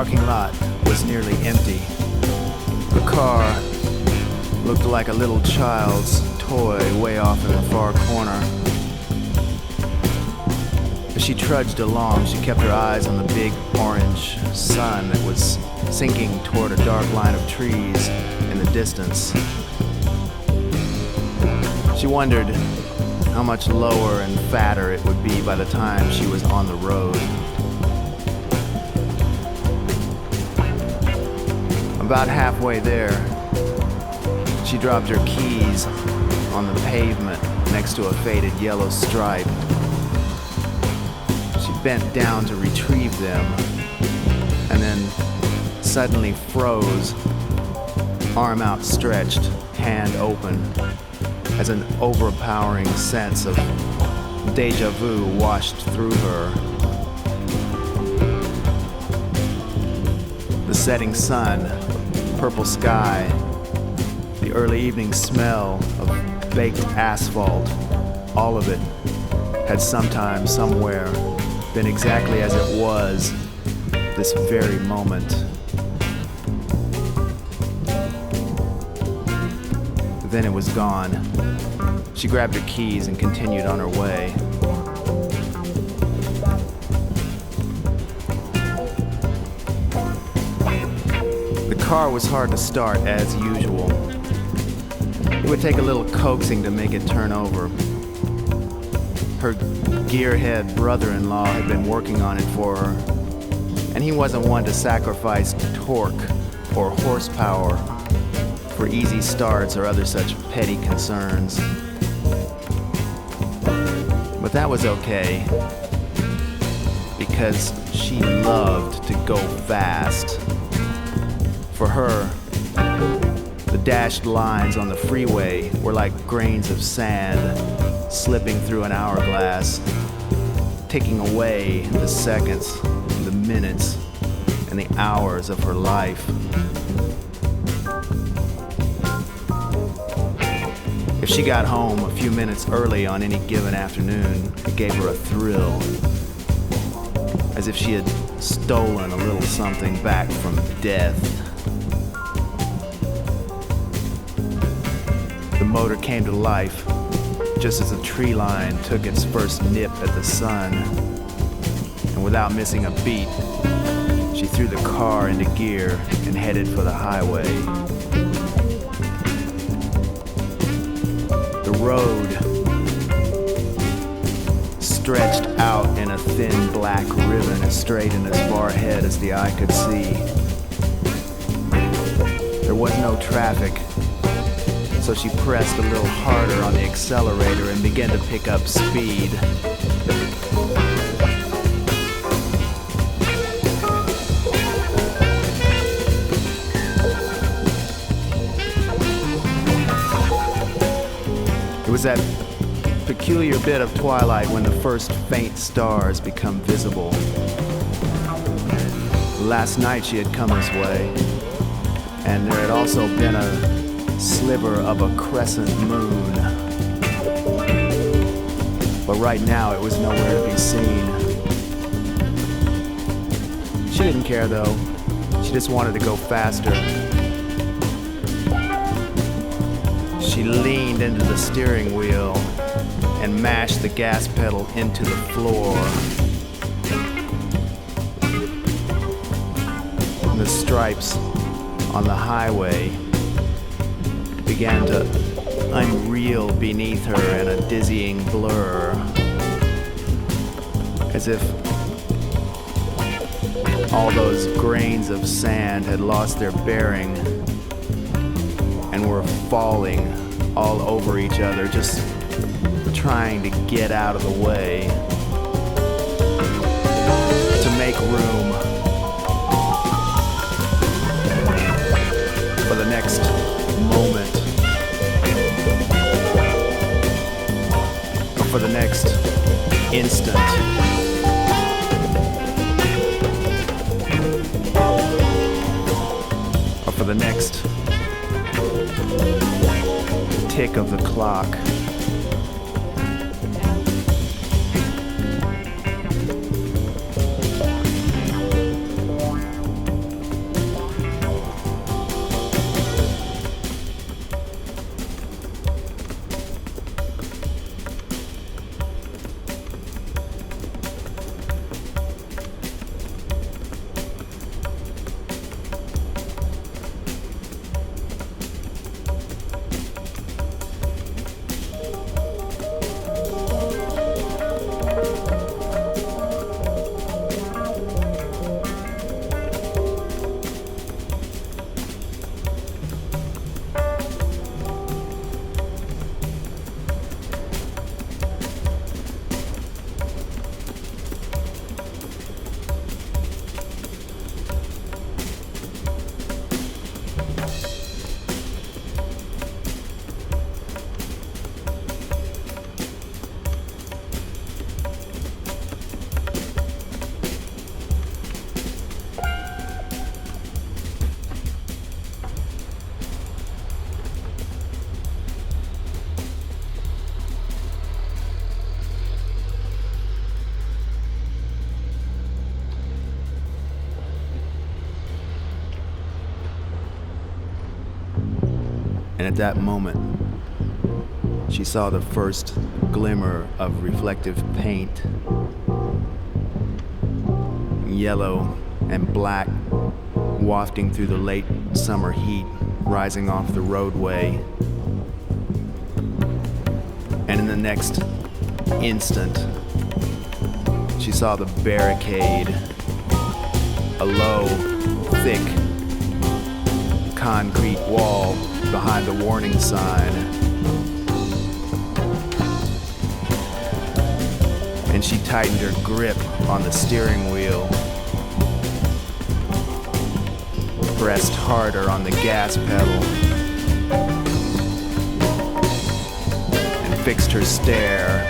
parking lot was nearly empty. The car looked like a little child's toy way off in the far corner. As she trudged along, she kept her eyes on the big orange sun that was sinking toward a dark line of trees in the distance. She wondered how much lower and fatter it would be by the time she was on the road. About halfway there, she dropped her keys on the pavement next to a faded yellow stripe. She bent down to retrieve them and then suddenly froze, arm outstretched, hand open, as an overpowering sense of déjà vu washed through her. The setting sun, purple sky, the early evening smell of baked asphalt, all of it had sometime, somewhere, been exactly as it was this very moment. Then it was gone. She grabbed her keys and continued on her way. The car was hard to start as usual. It would take a little coaxing to make it turn over. Her gearhead brother-in-law had been working on it for her, and he wasn't one to sacrifice torque or horsepower for easy starts or other such petty concerns. But that was okay, because she loved to go fast. For her, the dashed lines on the freeway were like grains of sand slipping through an hourglass, taking away the seconds, the minutes, and the hours of her life. If she got home a few minutes early on any given afternoon, it gave her a thrill, as if she had stolen a little something back from death. The motor came to life just as the tree line took its first nip at the sun, and without missing a beat, she threw the car into gear and headed for the highway. The road stretched out in a thin black ribbon as straight and as far ahead as the eye could see. There was no traffic, so she pressed a little harder on the accelerator and began to pick up speed. It was that peculiar bit of twilight when the first faint stars become visible. Last night she had come this way, and there had also been a sliver of a crescent moon. But right now it was nowhere to be seen. She didn't care though. She just wanted to go faster. She leaned into the steering wheel and mashed the gas pedal into the floor. And the stripes on the highway began to unreel beneath her in a dizzying blur, as if all those grains of sand had lost their bearing and were falling all over each other, just trying to get out of the way, to make room for the next moment, or for the next instant. Or for the next tick of the clock. And at that moment, she saw the first glimmer of reflective paint. Yellow and black, wafting through the late summer heat, rising off the roadway. And in the next instant, she saw the barricade, a low, thick, concrete wall behind the warning sign. And she tightened her grip on the steering wheel, pressed harder on the gas pedal, and fixed her stare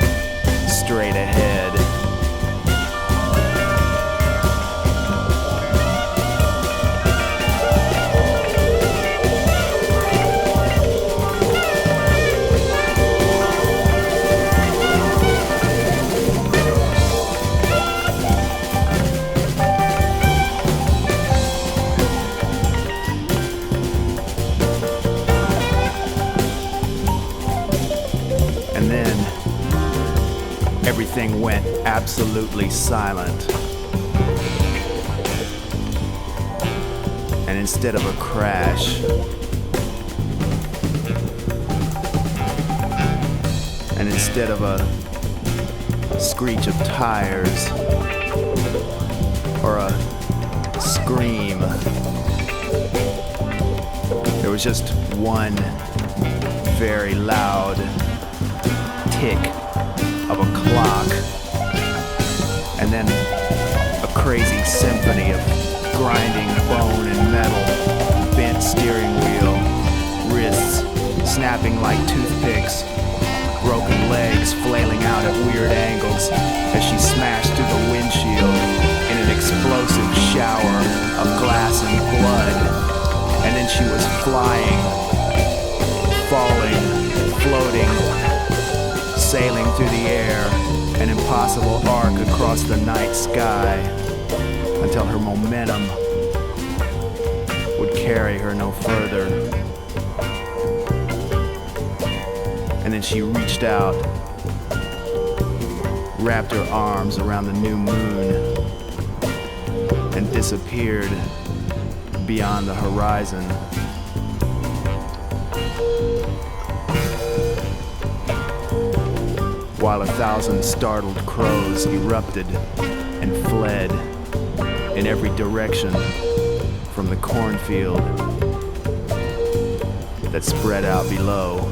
straight ahead. Everything went absolutely silent. And instead of a crash, and instead of a screech of tires or a scream, there was just one very loud tick of a clock, and then a crazy symphony of grinding bone and metal, bent steering wheel, wrists snapping like toothpicks, broken legs flailing out at weird angles as she smashed through the windshield in an explosive shower of glass and blood. And then she was flying, falling, floating, sailing through the air, an impossible arc across the night sky, until her momentum would carry her no further. And then she reached out, wrapped her arms around the new moon, and disappeared beyond the horizon. While 1,000 startled crows erupted and fled in every direction from the cornfield that spread out below.